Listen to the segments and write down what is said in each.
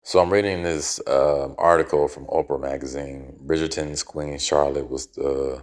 So I'm reading this article from Oprah magazine. Bridgerton's Queen Charlotte was the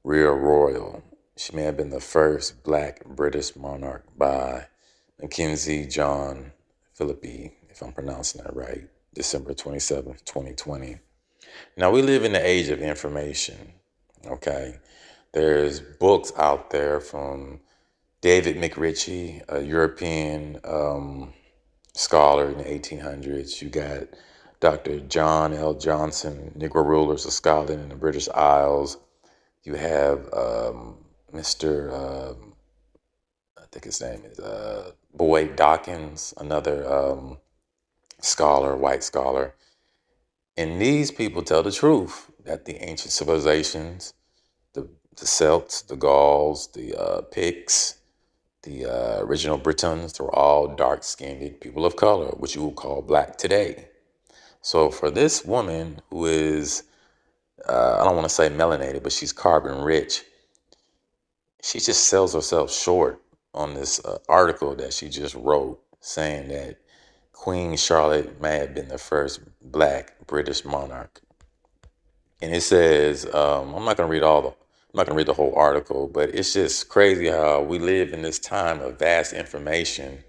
real royal. She may have been the first Black British monarch by Mackenzie John Philippi, if I'm pronouncing that right, December 27th, 2020. Now, we live in the age of information, okay? There's books out there from David McRitchie, a European scholar in the 1800s. You got Dr. John L. Johnson, Negro Rulers of Scotland and the British Isles. You have Mr. I think his name is Boyd Dawkins, another scholar, white scholar. And these people tell the truth that the ancient civilizations, the Celts, the Gauls, the Picts, the original Britons, they were all dark-skinned people of color, which you would call Black today. So for this woman who is, I don't want to say melanated, but she's carbon rich, she just sells herself short on this article that she just wrote saying that Queen Charlotte may have been the first Black British monarch. And it says, I'm not going to read I'm not going to read the whole article, but it's just crazy how we live in this time of vast information.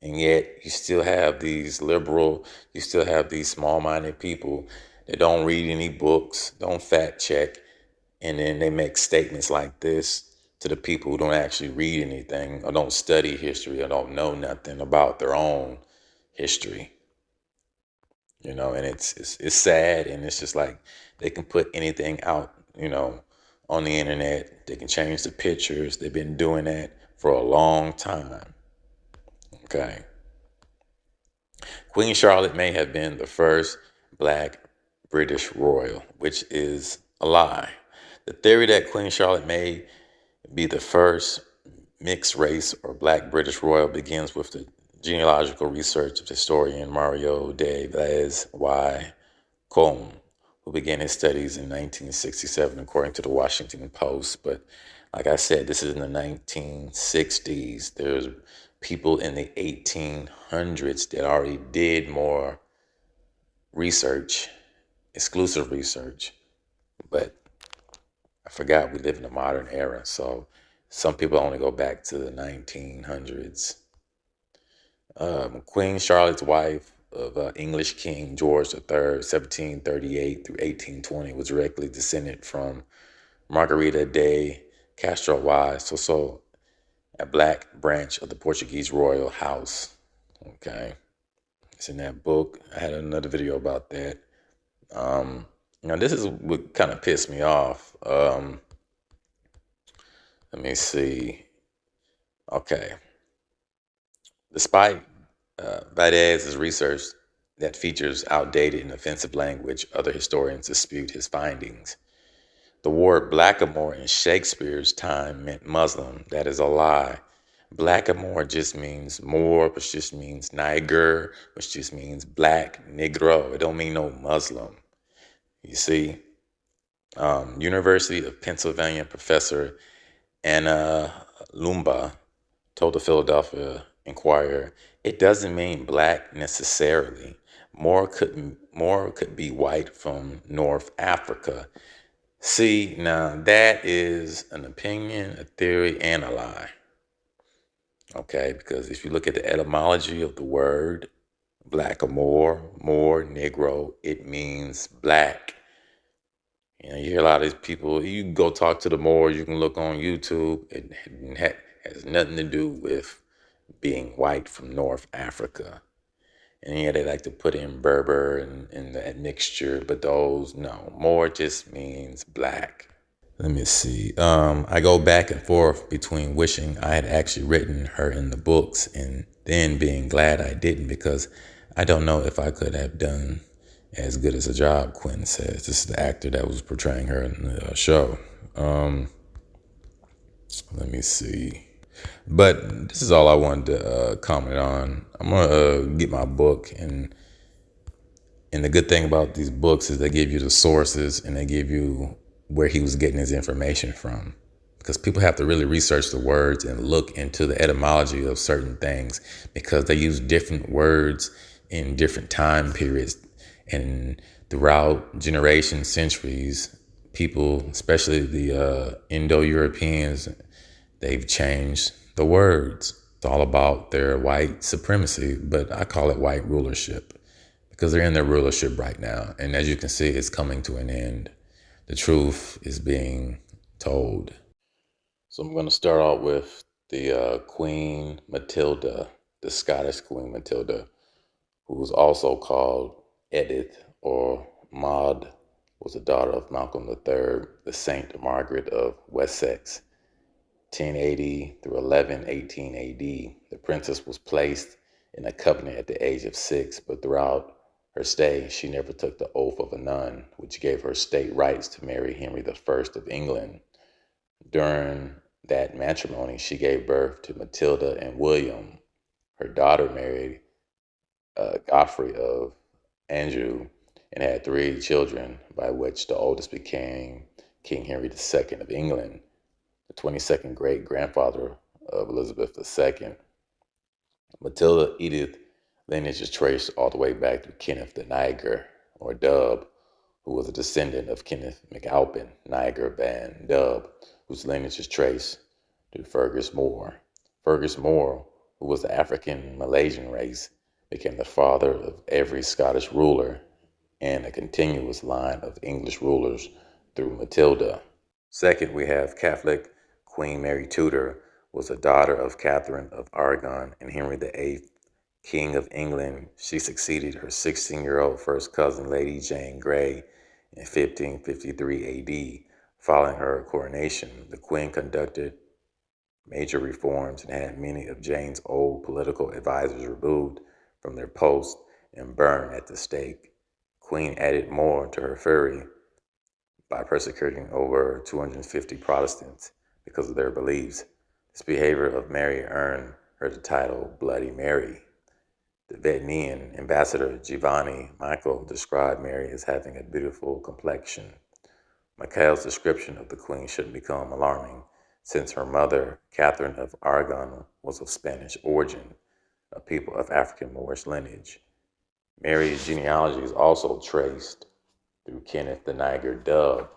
And yet you still have these you still have these small-minded people that don't read any books, don't fact check, and then they make statements like this to the people who don't actually read anything or don't study history or don't know nothing about their own history. You know, and it's sad, and it's just like they can put anything out, on the internet. They can change the pictures. They've been doing that for a long time. Okay. Queen Charlotte may have been the first Black British royal, which is a lie. The theory that Queen Charlotte may be the first mixed race or Black British royal begins with the genealogical research of historian Mario de Blaise y Combe, who began his studies in 1967, according to the Washington Post. But like I said, this is in the 1960s. There's people in the 1800s that already did more research, exclusive research. But I forgot we live in a modern era, so some people only go back to the 1900s. Queen Charlotte's wife of English King George III, 1738 through 1820, was directly descended from Margarita de Castro y Soso, a Black branch of the Portuguese royal house. Okay, it's in that book. I had another video about that. Now this is what kind of pissed me off. Let me see. Okay. Despite Vaidez's research that features outdated and offensive language, other historians dispute his findings. The word blackamoor in Shakespeare's time meant Muslim. That is a lie. Blackamoor just means Moor, which just means Niger, which just means black, negro. It don't mean no Muslim. You see, University of Pennsylvania professor Anna Lumba told the Philadelphia Inquirer, it doesn't mean black necessarily. Moor could be white from North Africa. See, now that is an opinion, a theory, and a lie. Okay, because if you look at the etymology of the word blackamoor, Moor, Negro, it means black. You hear a lot of these people, you can go talk to the Moors, you can look on YouTube. It has nothing to do with being white from North Africa. And yeah, they like to put in Berber and that mixture, but those, no. Moor just means black. Let me see. I go back and forth between wishing I had actually written her in the books and then being glad I didn't, because I don't know if I could have done as good as a job, Quinn says. This is the actor that was portraying her in the show. Let me see. But this is all I wanted to comment on. I'm going to get my book. And the good thing about these books is they give you the sources and they give you where he was getting his information from. Because people have to really research the words and look into the etymology of certain things, because they use different words in different time periods. And throughout generations, centuries, people, especially the Indo-Europeans, they've changed the words. It's all about their white supremacy, but I call it white rulership because they're in their rulership right now. And as you can see, it's coming to an end. The truth is being told. So I'm going to start out with the Queen Matilda, the Scottish Queen Matilda, who was also called Edith or Maud, was the daughter of Malcolm III, the Saint Margaret of Wessex. 1080 through 1118 AD, the princess was placed in a covenant at the age of 6, but throughout her stay, she never took the oath of a nun, which gave her state rights to marry Henry I of England. During that matrimony, she gave birth to Matilda and William. Her daughter married Godfrey of Anjou and had 3 children, by which the oldest became King Henry II of England, the 22nd great-grandfather of Elizabeth II. Matilda Edith lineage is traced all the way back to Kenneth the Niger, or Dubh, who was a descendant of Kenneth McAlpin, Niger van Dubh, whose lineage is traced to Fergus Moor. Fergus Moor, who was the African Malaysian race, became the father of every Scottish ruler and a continuous line of English rulers through Matilda. Second, we have Catholic Queen Mary Tudor, was a daughter of Catherine of Aragon and Henry VIII, King of England. She succeeded her 16-year-old first cousin, Lady Jane Grey, in 1553 AD. Following her coronation, the Queen conducted major reforms and had many of Jane's old political advisors removed from their posts and burned at the stake. Queen added more to her fury by persecuting over 250 Protestants because of their beliefs. This behavior of Mary earned her the title Bloody Mary. The Venetian ambassador Giovanni Michael described Mary as having a beautiful complexion. Michael's description of the queen shouldn't become alarming, since her mother, Catherine of Aragon, was of Spanish origin, a people of African Moorish lineage. Mary's genealogy is also traced through Kenneth the Niger Dubh,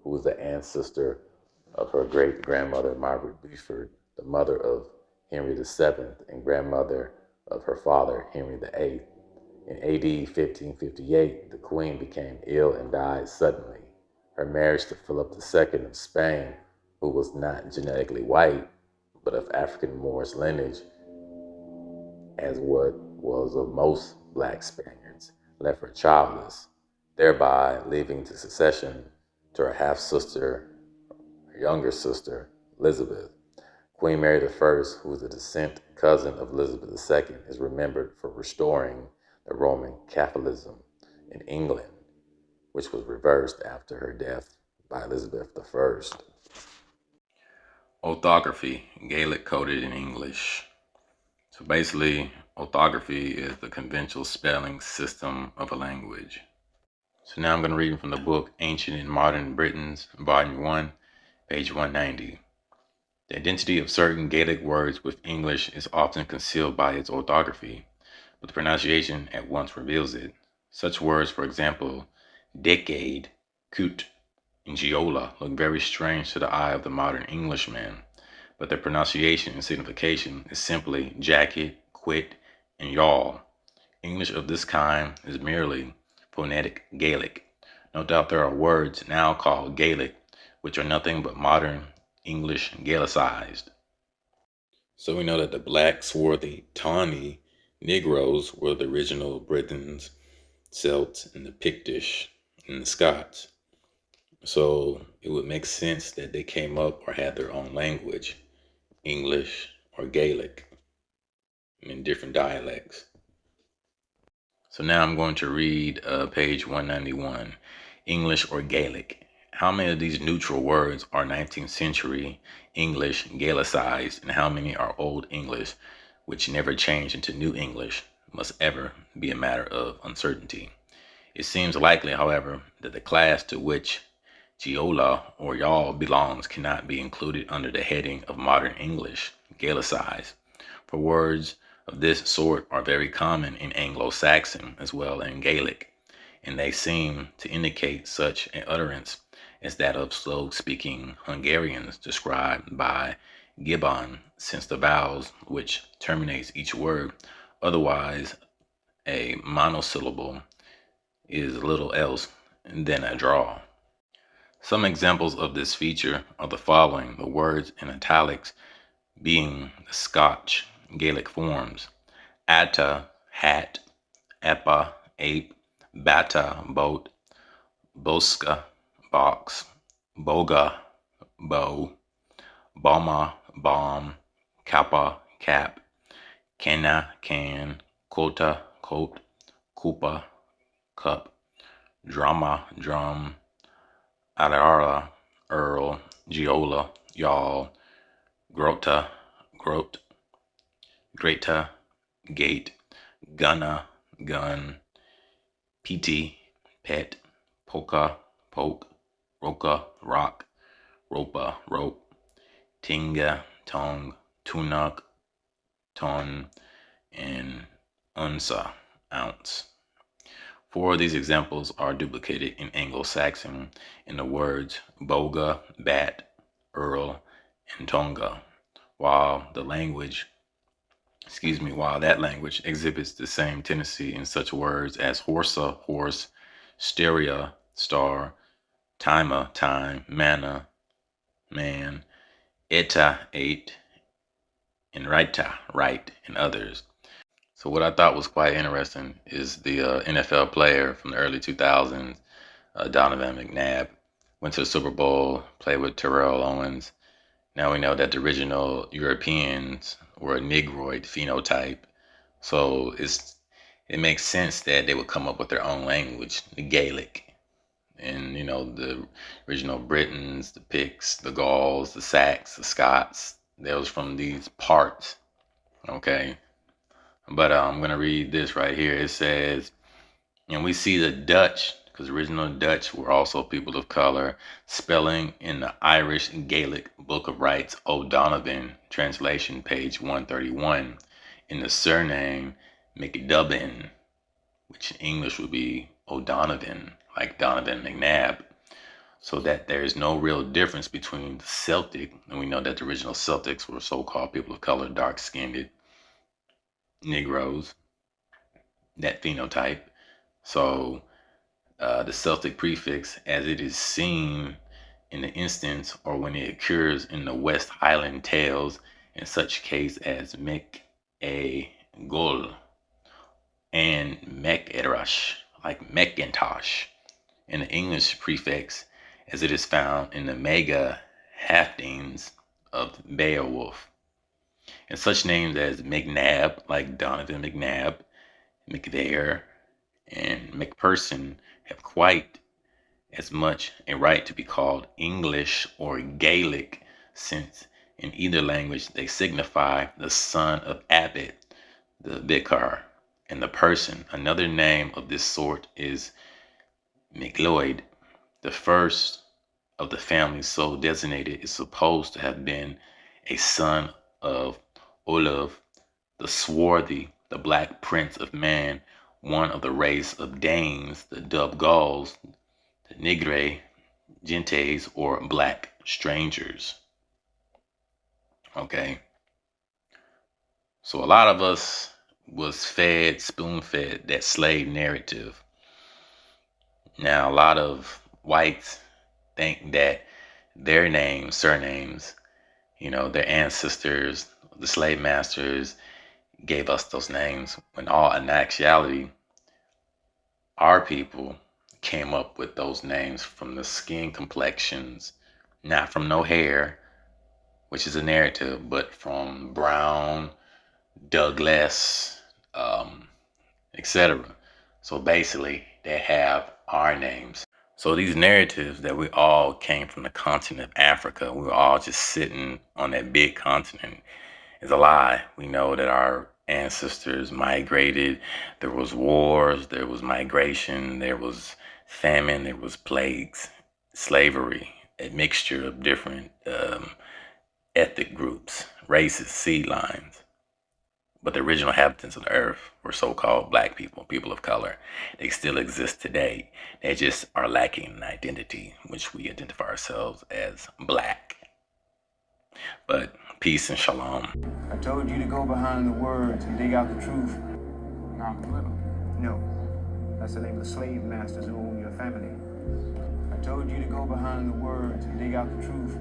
who was the ancestor of her great-grandmother Margaret Beaufort, the mother of Henry VII and grandmother of her father, Henry VIII. In AD 1558, the queen became ill and died suddenly. Her marriage to Philip II of Spain, who was not genetically white, but of African Moorish lineage, as what was of most black Spaniards, left her childless, thereby leaving to succession to her half-sister, her younger sister, Elizabeth. Queen Mary I, who was a descent cousin of Elizabeth II, is remembered for restoring the Roman Catholicism in England, which was reversed after her death by Elizabeth I. Orthography, Gaelic coded in English. So basically, orthography is the conventional spelling system of a language. So now I'm going to read from the book Ancient and Modern Britons, Volume 1, page 190. The identity of certain Gaelic words with English is often concealed by its orthography, but the pronunciation at once reveals it. Such words, for example, decade, coot, and geola, look very strange to the eye of the modern Englishman, but their pronunciation and signification is simply jacket, quit, and yawl. English of this kind is merely phonetic Gaelic. No doubt there are words now called Gaelic, which are nothing but modern English Gaelicized. So we know that the Black, Swarthy, Tawny negroes were the original Britons, Celts, and the Pictish, and the Scots. So it would make sense that they came up or had their own language, English or Gaelic, in different dialects. So now I'm going to read page 191, English or Gaelic. How many of these neutral words are 19th century English Gaelicized, and how many are Old English, which never changed into New English, must ever be a matter of uncertainty. It seems likely, however, that the class to which geola or yawl belongs cannot be included under the heading of modern English Gaelicized. For words of this sort are very common in Anglo-Saxon as well as in Gaelic, and they seem to indicate such an utterance as that of slow-speaking Hungarians described by Gibbon, since the vowels which terminates each word, otherwise a monosyllable, is little else than a draw. Some examples of this feature are the following, the words in italics being the Scotch Gaelic forms: atta, hat; epa, ape; bata, boat; bosca, box; boga, bow; boma, bomb; kappa, cap; canna, can; quota, coat; kupa, cup; drama, drum; alara, earl; giola, yawl; grota, groat; greta, gate; gunna, gun; piti, pet; polka, poke; roka, rock; ropa, rope; tinga, tongue; tunuk, ton; and unsa, ounce. Four of these examples are duplicated in Anglo-Saxon in the words boga, bat; earl, and tonga, while that language exhibits the same tendency in such words as horsa, horse; steria, star; tima, time; manna, man; eta, eight; and rita, right, and others. So what I thought was quite interesting is the NFL player from the early 2000s, Donovan McNabb, went to the Super Bowl, played with Terrell Owens. Now we know that the original Europeans were a negroid phenotype, so it makes sense that they would come up with their own language, the Gaelic. And the original Britons, the Picts, the Gauls, the Sacs, the Scots, that was from these parts. Okay. But I'm going to read this right here. It says, and we see the Dutch, because original Dutch were also people of color, spelling in the Irish Gaelic Book of Rights O'Donovan, translation page 131, in the surname McDubbin, which in English would be O'Donovan, like Donovan McNabb. So that there is no real difference between the Celtic, and we know that the original Celtics were so-called people of color, dark-skinned negroes, that phenotype. So the Celtic prefix, as it is seen in the instance or when it occurs in the West Highland tales, in such case as Mec a Gol and Mec-Erash, like Macintosh, in the English prefix, as it is found in the Mega Haftings of Beowulf. And such names as McNabb, like Donovan McNabb, McVeigh, and McPherson have quite as much a right to be called English or Gaelic, since in either language they signify the son of Abbot, the vicar, and the person. Another name of this sort is McLeod. The first of the family so designated is supposed to have been a son of Olaf, the Swarthy, the Black Prince of Man, one of the race of Danes, the Dubh Gauls, the Nigre Gentes, or black strangers. Okay. So a lot of us was fed, spoon-fed that slave narrative. Now a lot of whites think that their names, surnames, their ancestors, the slave masters, gave us those names, when all in actuality, our people came up with those names from the skin complexions, not from no hair, which is a narrative, but from Brown, Douglas, etc. So basically, they have our names. So these narratives that we all came from the continent of Africa, we were all just sitting on that big continent, is a lie. We know that our ancestors migrated. There was wars, there was migration, there was famine, there was plagues, slavery, a mixture of different ethnic groups, races, seed lines. But the original inhabitants of the earth were so-called black people, people of color. They still exist today. They just are lacking an identity, which we identify ourselves as black. But peace and shalom. I told you to go behind the words and dig out the truth. No. That's the name of the slave masters who own your family. I told you to go behind the words and dig out the truth.